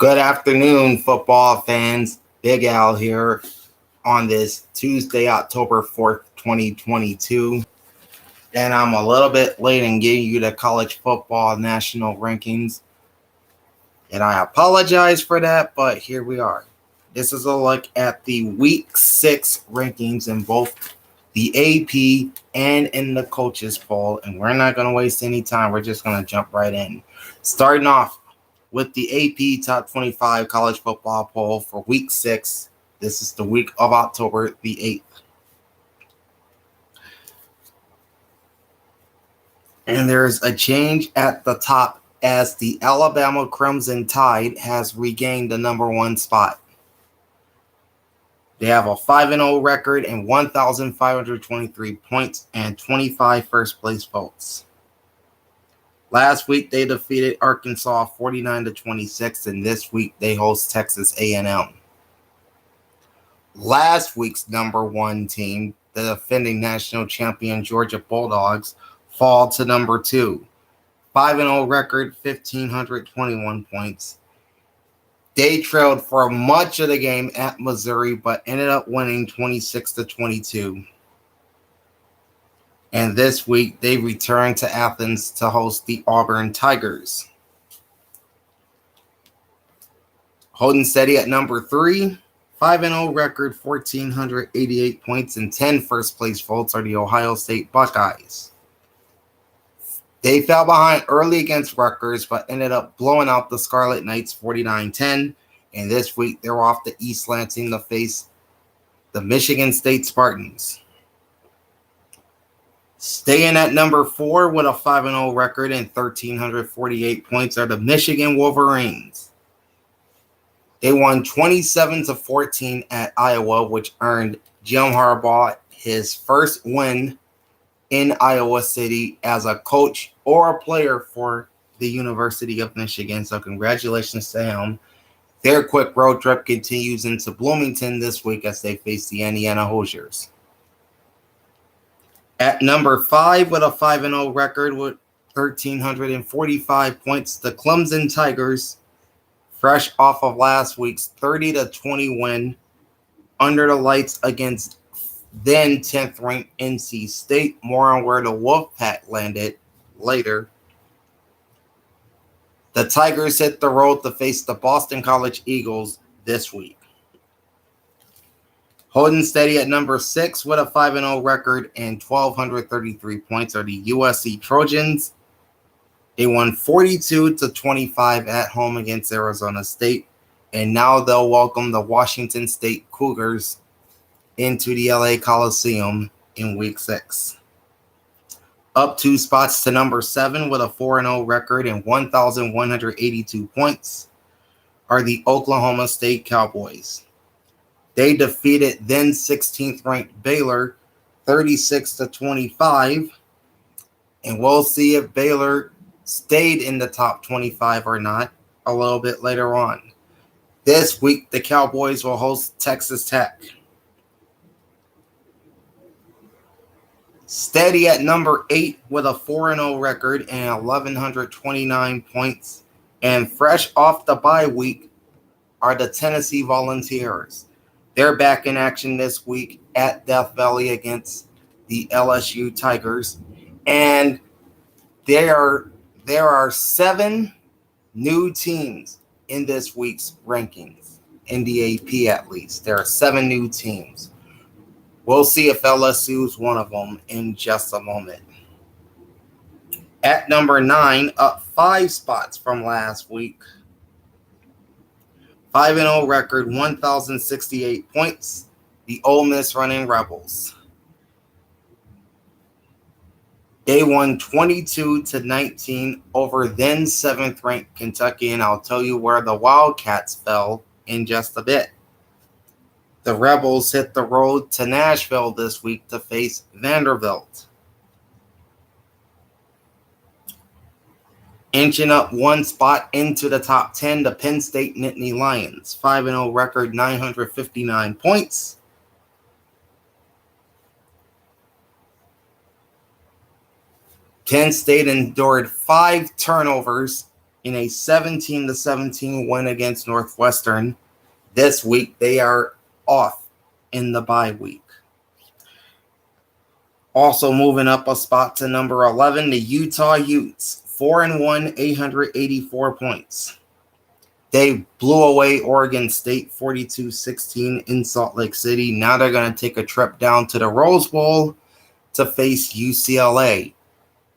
Good afternoon, football fans. Big Al here on this Tuesday, October 4th, 2022. And I'm a little bit late in getting you the college football national rankings. And I apologize for that, but here we are. This is a look at the Week 6 rankings in both the AP and in the coaches poll. And we're not going to waste any time. We're just going to jump right in. Starting off with the AP Top 25 College Football Poll for Week 6. This is the week of October the 8th. And there's a change at the top as the Alabama Crimson Tide has regained the number 1 spot. They have a 5-0 record and 1,523 points and 25 first-place votes. Last week, they defeated Arkansas 49-26, and this week they host Texas A&M. Last week's number 1 team, the defending national champion Georgia Bulldogs, fall to number 2. 5-0 record, 1,521 points. They trailed for much of the game at Missouri, but ended up winning 26-22. And this week, they return to Athens to host the Auburn Tigers. Holding steady at number 3, 5-0 record, 1,488 points and 10 first-place votes are the Ohio State Buckeyes. They fell behind early against Rutgers, but ended up blowing out the Scarlet Knights 49-10. And this week, they're off to East Lansing to face the Michigan State Spartans. Staying at number 4 with a 5-0 record and 1,348 points are the Michigan Wolverines. They won 27-14 at Iowa, which earned Jim Harbaugh his first win in Iowa City as a coach or a player for the University of Michigan. So congratulations to him. Their quick road trip continues into Bloomington this week as they face the Indiana Hoosiers. At number 5 with a 5-0 record with 1,345 points, the Clemson Tigers, fresh off of last week's 30-20 win under the lights against then 10th ranked NC State. More on where the Wolfpack landed later. The Tigers hit the road to face the Boston College Eagles this week. Holding steady at number 6 with a 5-0 record and 1,233 points are the USC Trojans. They won 42-25 at home against Arizona State, and now they'll welcome the Washington State Cougars into the LA Coliseum in Week 6. Up 2 spots to number 7 with a 4-0 record and 1,182 points are the Oklahoma State Cowboys. They defeated then 16th ranked Baylor 36-25, and we'll see if Baylor stayed in the top 25 or not a little bit later on. This week, the Cowboys will host Texas Tech. Steady at number 8 with a 4-0 record and 1,129 points, and fresh off the bye week are the Tennessee Volunteers. They're back in action this week at Death Valley against the LSU Tigers. And there are 7 new teams in this week's rankings, in the AP at least. There are 7 new teams. We'll see if LSU is one of them in just a moment. At number 9, up 5 spots from last week. 5-0 record, 1,068 points. The Ole Miss Running Rebels. They won 22-19 over then 7th ranked Kentucky, and I'll tell you where the Wildcats fell in just a bit. The Rebels hit the road to Nashville this week to face Vanderbilt. Inching up 1 spot into the top 10, the Penn State Nittany Lions. 5-0 record, 959 points. Penn State endured 5 turnovers in a 17-17 win against Northwestern. This week, they are off in the bye week. Also moving up a spot to number 11, the Utah Utes, 4-1, 884 points. They blew away Oregon State 42-16 in Salt Lake City. Now they're going to take a trip down to the Rose Bowl to face UCLA.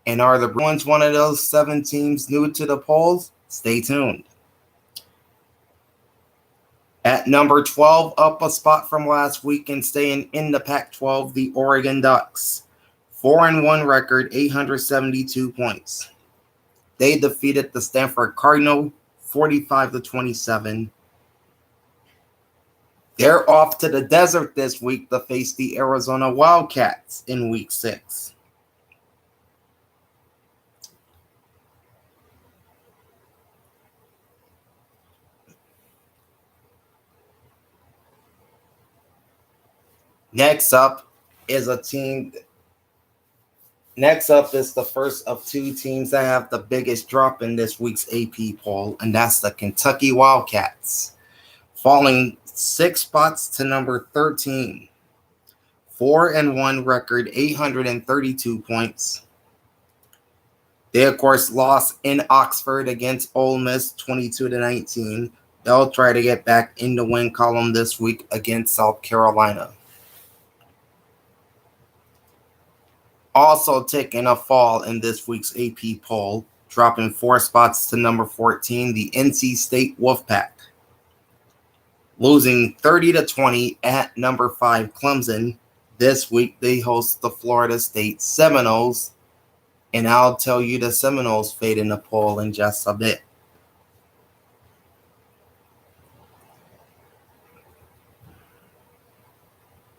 And are the Bruins one of those 7 teams new to the polls? Stay tuned. At number 12, up a spot from last week and staying in the Pac-12, the Oregon Ducks. 4-1 record, 872 points. They defeated the Stanford Cardinal 45-27. They're off to the desert this week to face the Arizona Wildcats in week 6. Next up is the first of 2 teams that have the biggest drop in this week's AP poll, and that's the Kentucky Wildcats, falling 6 spots to number 13. 4-1 record, 832 points. They, of course, lost in Oxford against Ole Miss 22-19. They'll try to get back in the win column this week against South Carolina. Also taking a fall in this week's AP poll, dropping 4 spots to number 14, the NC State Wolfpack. Losing 30-20 at number 5, Clemson. This week they host the Florida State Seminoles, and I'll tell you the Seminoles fade in the poll in just a bit.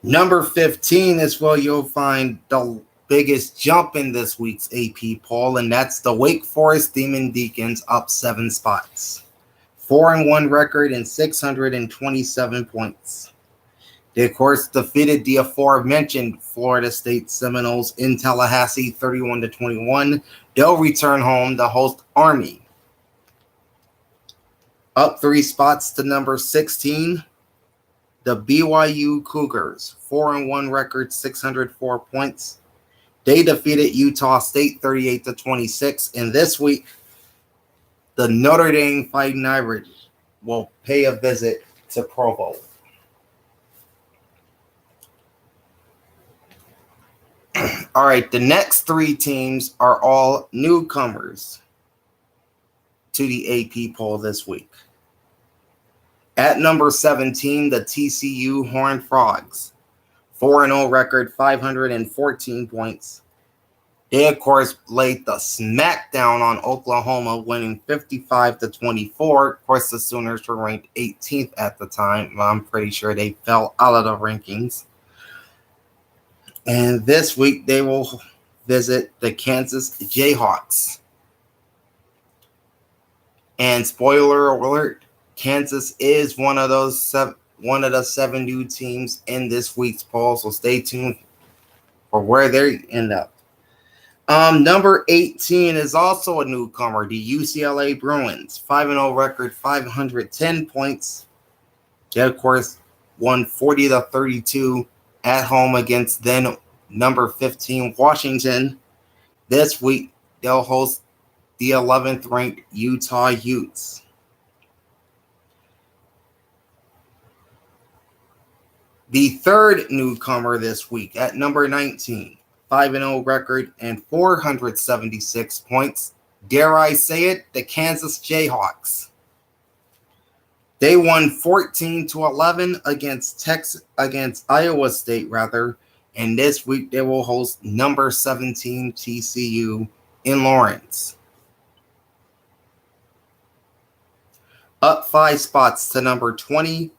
Number 15 is where you'll find the biggest jump in this week's AP poll, and that's the Wake Forest Demon Deacons, up 7 spots. 4-1 record and 627 points. They, of course, defeated the aforementioned Florida State Seminoles in Tallahassee 31-21. They'll return home to host Army. Up 3 spots to number 16, the BYU Cougars. 4-1 record, 604 points. They defeated Utah State 38-26. And this week, the Notre Dame Fighting Irish will pay a visit to Provo. All right, the next 3 teams are all newcomers to the AP poll this week. At number 17, the TCU Horned Frogs. 4-0 record, 514 points. They, of course, laid the smackdown on Oklahoma, winning 55-24. Of course, the Sooners were ranked 18th at the time. I'm pretty sure they fell out of the rankings. And this week, they will visit the Kansas Jayhawks. And spoiler alert, Kansas is one of the 7 new teams in this week's poll. So stay tuned for where they end up. Number 18 is also a newcomer, the UCLA Bruins. 5-0 record, 510 points. They, of course, won 40-32 at home against then number 15 Washington. This week, they'll host the 11th ranked Utah Utes. The third newcomer this week at number 19. 5-0 record and 476 points. Dare I say it? The Kansas Jayhawks. They won 14-11 against Iowa State, and this week they will host number 17 TCU in Lawrence. Up 5 spots to number 20,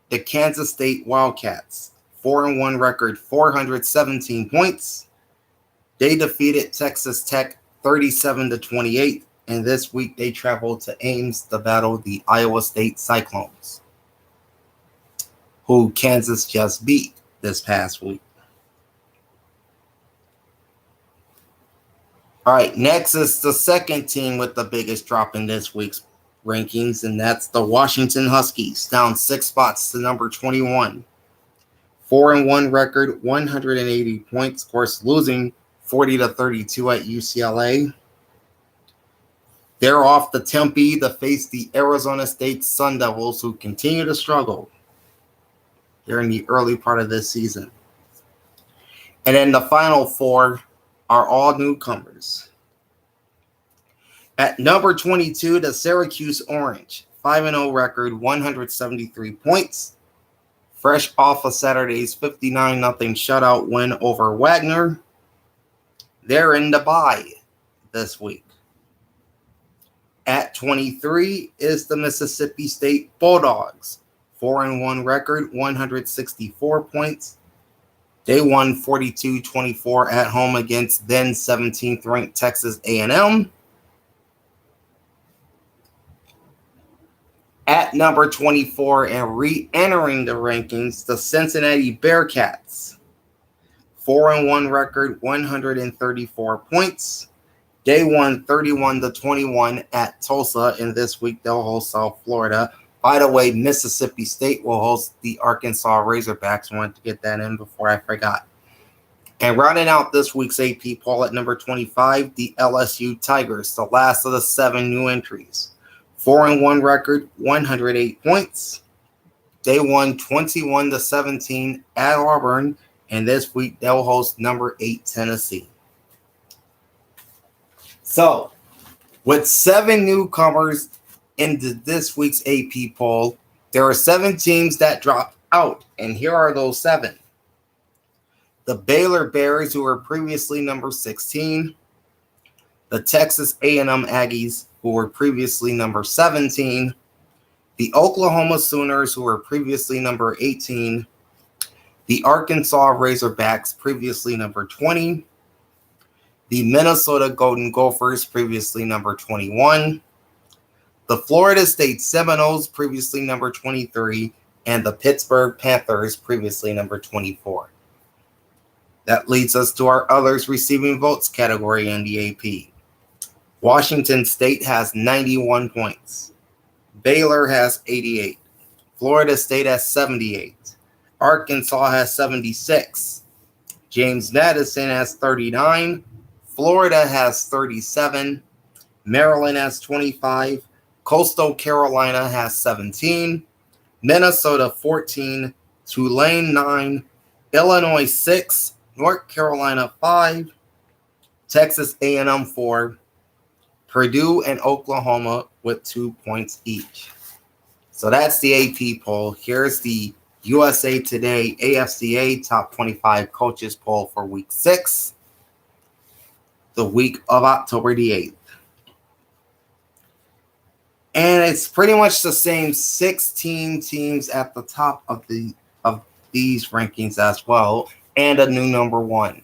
the Kansas State Wildcats. 4-1 record, 417 points. They defeated Texas Tech 37-28, and this week they traveled to Ames to battle the Iowa State Cyclones, who Kansas just beat this past week. All right, next is the second team with the biggest drop in this week's rankings, and that's the Washington Huskies, down 6 spots to number 21. 4-1 record, 180 points, of course, losing 40-32 at UCLA. They're off to Tempe to face the Arizona State Sun Devils, who continue to struggle here in the early part of this season. And then the final four are all newcomers. At number 22, the Syracuse Orange, 5-0 record, 173 points. Fresh off of Saturday's 59-0 shutout win over Wagner. They're in the bye this week. At 23 is the Mississippi State Bulldogs, 4-1 record, 164 points. They won 42-24 at home against then 17th ranked Texas A&M. At number 24 and re-entering the rankings, the Cincinnati Bearcats, 4-1 record, 134 points. They won 31-21 at Tulsa, and this week they'll host South Florida. By the way, Mississippi State will host the Arkansas Razorbacks. I wanted to get that in before I forgot. And rounding out this week's AP poll at number 25, the LSU Tigers, the last of the 7 new entries. 4-1 record, 108 points. They won 21-17 at Auburn, and this week they'll host number 8 Tennessee. So, with 7 newcomers into this week's AP poll, there are 7 teams that dropped out, and here are those 7. The Baylor Bears, who were previously number 16. The Texas A&M Aggies, who were previously number 17. The Oklahoma Sooners, who were previously number 18. The Arkansas Razorbacks, previously number 20. The Minnesota Golden Gophers, previously number 21. The Florida State Seminoles, previously number 23. And the Pittsburgh Panthers, previously number 24. That leads us to our others receiving votes category in the AP. Washington State has 91 points. Baylor has 88. Florida State has 78. Arkansas has 76. James Madison has 39. Florida has 37. Maryland has 25. Coastal Carolina has 17. Minnesota 14. Tulane 9. Illinois 6. North Carolina 5. Texas A&M 4. Purdue and Oklahoma with 2 points each. So that's the AP poll. Here's the USA Today AFCA Top 25 Coaches poll for Week 6, the week of October the 8th. And it's pretty much the same 16 teams at the top of these rankings as well, and a new number 1,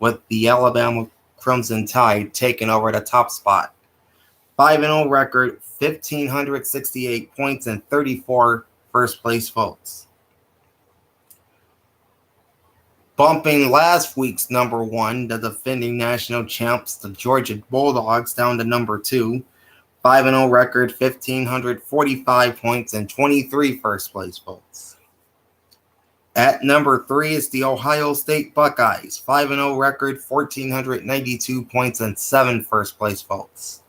with the Alabama Crimson Tide taking over the top spot. 5-0 record, 1,568 points, and 34 first place votes. Bumping last week's number 1, the defending national champs, the Georgia Bulldogs, down to number 2. 5-0 record, 1,545 points, and 23 first place votes. At number 3 is the Ohio State Buckeyes, 5-0 record, 1,492 points, and 7 first place votes.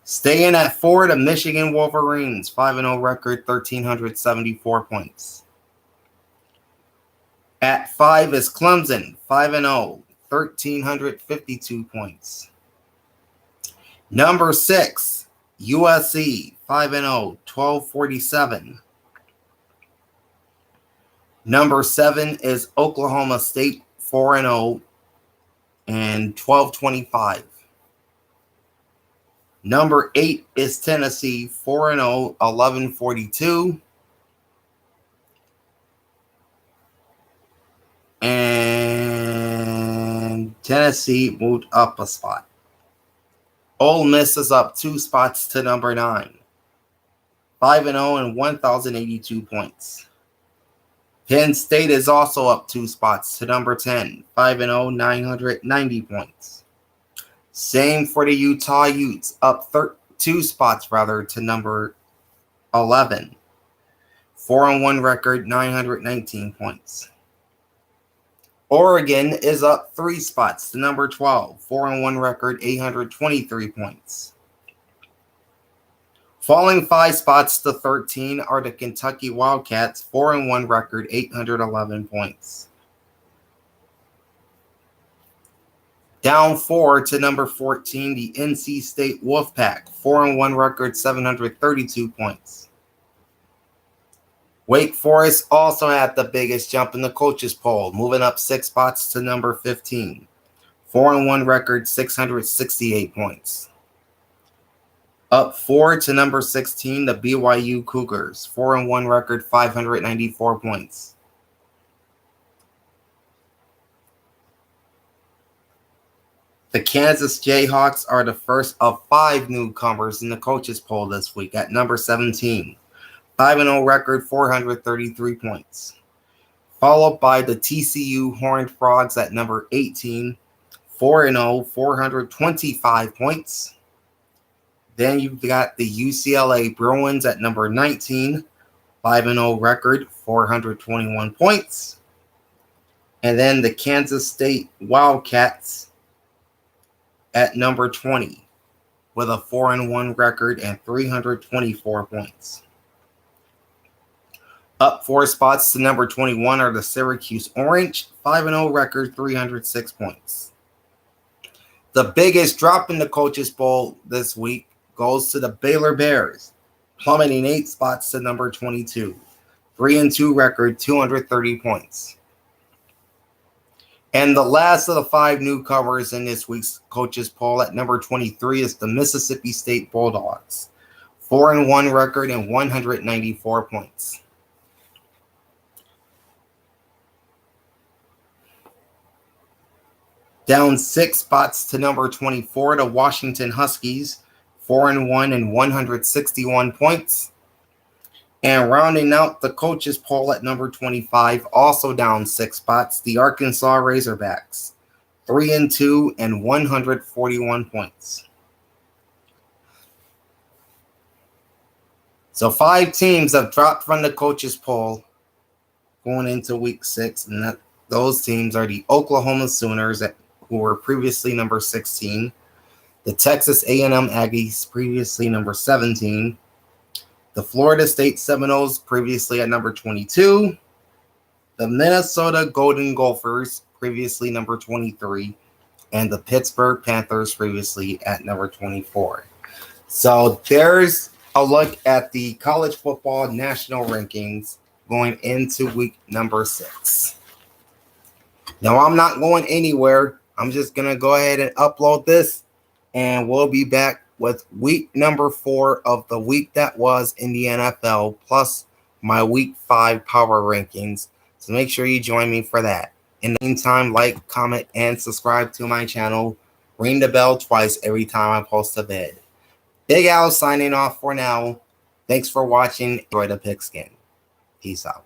Staying at 4, the Michigan Wolverines, 5-0 record, 1,374 points. At 5 is Clemson, 5-0, 1,352 points. Number 6, USC, 5-0, 1,247. Number 7 is Oklahoma State, 4-0, and 1,225. Number 8 is Tennessee, 4-0, 1,142. And Tennessee moved up a spot. Ole Miss is up 2 spots to number 9. 5-0 and 1,082 points. Penn State is also up 2 spots to number 10. 5-0, 990 points. Same for the Utah Utes, up 2 spots to number 11. 4-1 record, 919 points. Oregon is up 3 spots to number 12. 4-1 record, 823 points. Falling 5 spots to 13 are the Kentucky Wildcats, 4-1 record, 811 points. Down 4 to number 14, the NC State Wolfpack, 4-1 record, 732 points. Wake Forest also had the biggest jump in the coaches poll, moving up 6 spots to number 15. 4-1 record, 668 points. Up 4 to number 16, the BYU Cougars, 4-1 record, 594 points. The Kansas Jayhawks are the first of 5 newcomers in the coaches poll this week at number 17. 5-0 record, 433 points. Followed by the TCU Horned Frogs at number 18, 4-0, 425 points. Then you've got the UCLA Bruins at number 19, 5-0 record, 421 points. And then the Kansas State Wildcats at number 20 with a 4-1 record and 324 points. Up 4 spots to number 21 are the Syracuse Orange, 5-0 record, 306 points. The biggest drop in the coaches poll this week goes to the Baylor Bears, plummeting 8 spots to number 22. 3-2 record, 230 points. And the last of the 5 newcomers in this week's coaches poll at number 23 is the Mississippi State Bulldogs, 4-1 record and 194 points. Down 6 spots to number 24, the Washington Huskies, 4-1 and 161 points. And rounding out the coaches poll at number 25, also down 6 spots, the Arkansas Razorbacks, 3-2 and 141 points. So 5 teams have dropped from the coaches poll going into week 6, and those teams are the Oklahoma Sooners, who were previously number 16, the Texas A&M Aggies, previously number 17, the Florida State Seminoles, previously at number 22, the Minnesota Golden Gophers, previously number 23, and the Pittsburgh Panthers, previously at number 24. So there's a look at the college football national rankings going into week number 6. Now, I'm not going anywhere. I'm just going to go ahead and upload this, and we'll be back with week number 4 of the week that was in the NFL, plus my week 5 power rankings. So make sure you join me for that. In the meantime, like, comment, and subscribe to my channel. Ring the bell twice every time I post a vid. Big Al signing off for now. Thanks for watching. Enjoy the pigskin. Peace out.